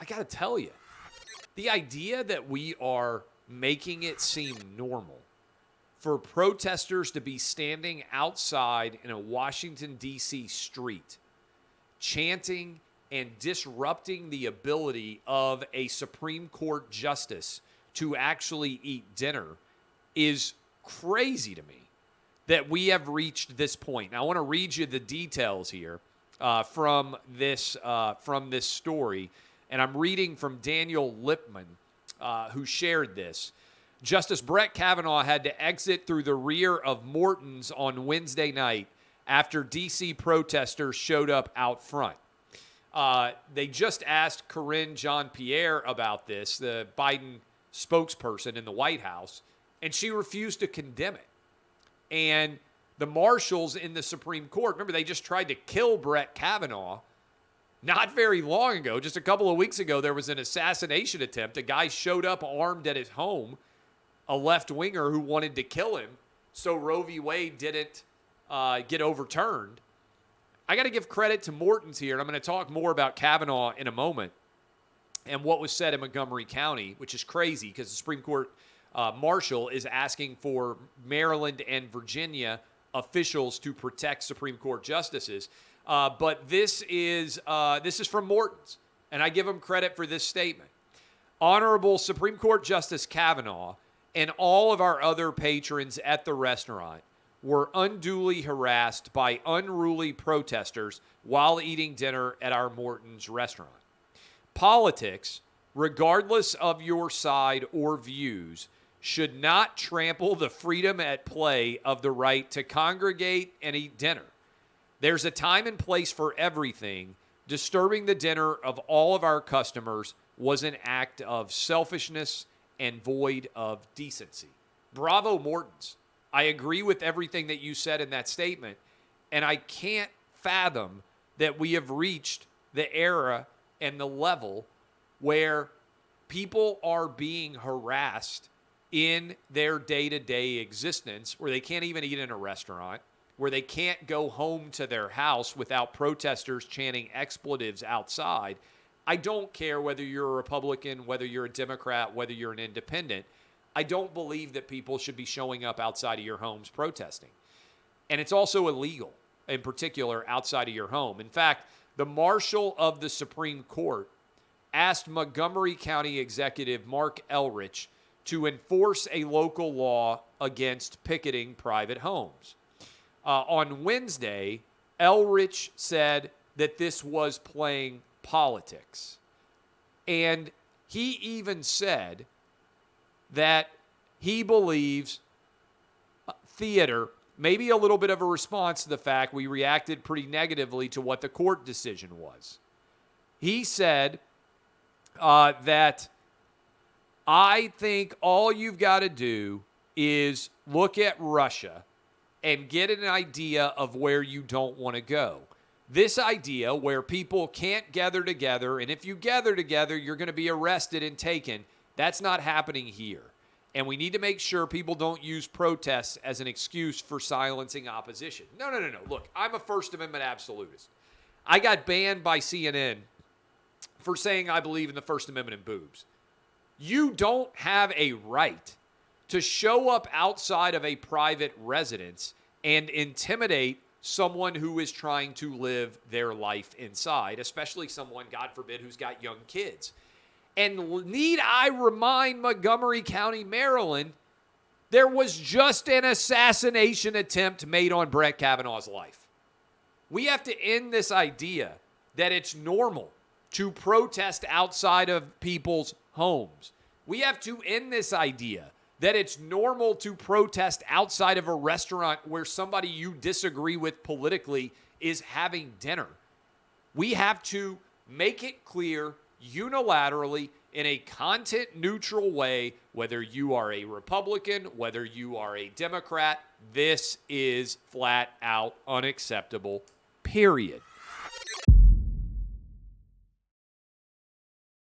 I got to tell you, the idea that we are making it seem normal for protesters to be standing outside in a Washington, D.C. street, chanting and disrupting the ability of a Supreme Court justice to actually eat dinner is crazy to me that we have reached this point. Now, I want to read you the details here from this story, and I'm reading from Daniel Lipman, who shared this. Justice Brett Kavanaugh had to exit through the rear of Morton's on Wednesday night after D.C. protesters showed up out front. They just asked Karine Jean-Pierre about this, the Biden spokesperson in the White House, and she refused to condemn it. And the marshals in the Supreme Court, remember, they just tried to kill Brett Kavanaugh not very long ago. Just a couple of weeks ago, there was an assassination attempt. A guy showed up armed at his home, a left-winger who wanted to kill him, so Roe v. Wade didn't get overturned. I got to give credit to Morton's here, and I'm going to talk more about Kavanaugh in a moment and what was said in Montgomery County, which is crazy because the Supreme Court marshal is asking for Maryland and Virginia officials to protect Supreme Court justices. But this is from Morton's, and I give him credit for this statement. Honorable Supreme Court Justice Kavanaugh and all of our other patrons at the restaurant were unduly harassed by unruly protesters while eating dinner at our Morton's restaurant. Politics, regardless of your side or views, should not trample the freedom at play of the right to congregate and eat dinner. There's a time and place for everything. Disturbing the dinner of all of our customers was an act of selfishness and void of decency. Bravo, Morton's. I agree with everything that you said in that statement, and I can't fathom that we have reached the era and the level where people are being harassed in their day-to-day existence, where they can't even eat in a restaurant, where they can't go home to their house without protesters chanting expletives outside. I don't care whether you're a Republican, whether you're a Democrat, whether you're an independent. I don't believe that people should be showing up outside of your homes protesting. And it's also illegal, in particular, outside of your home. In fact, the marshal of the Supreme Court asked Montgomery County Executive Mark Elrich to enforce a local law against picketing private homes. On Wednesday, Elrich said that this was playing politics. And he even said that he believes theater, maybe a little bit of a response to the fact we reacted pretty negatively to what the court decision was. He said that I think all you've got to do is look at Russia and get an idea of where you don't want to go. This idea where people can't gather together, and if you gather together, you're going to be arrested and taken. That's not happening here. And we need to make sure people don't use protests as an excuse for silencing opposition. No. Look, I'm a First Amendment absolutist. I got banned by CNN for saying I believe in the First Amendment and boobs. You don't have a right to show up outside of a private residence and intimidate someone who is trying to live their life inside, especially someone, God forbid, who's got young kids. And need I remind Montgomery County, Maryland, there was just an assassination attempt made on Brett Kavanaugh's life. We have to end this idea that it's normal to protest outside of people's homes. We have to end this idea that it's normal to protest outside of a restaurant where somebody you disagree with politically is having dinner. We have to make it clear unilaterally in a content-neutral way, whether you are a Republican, whether you are a Democrat, this is flat out unacceptable, period.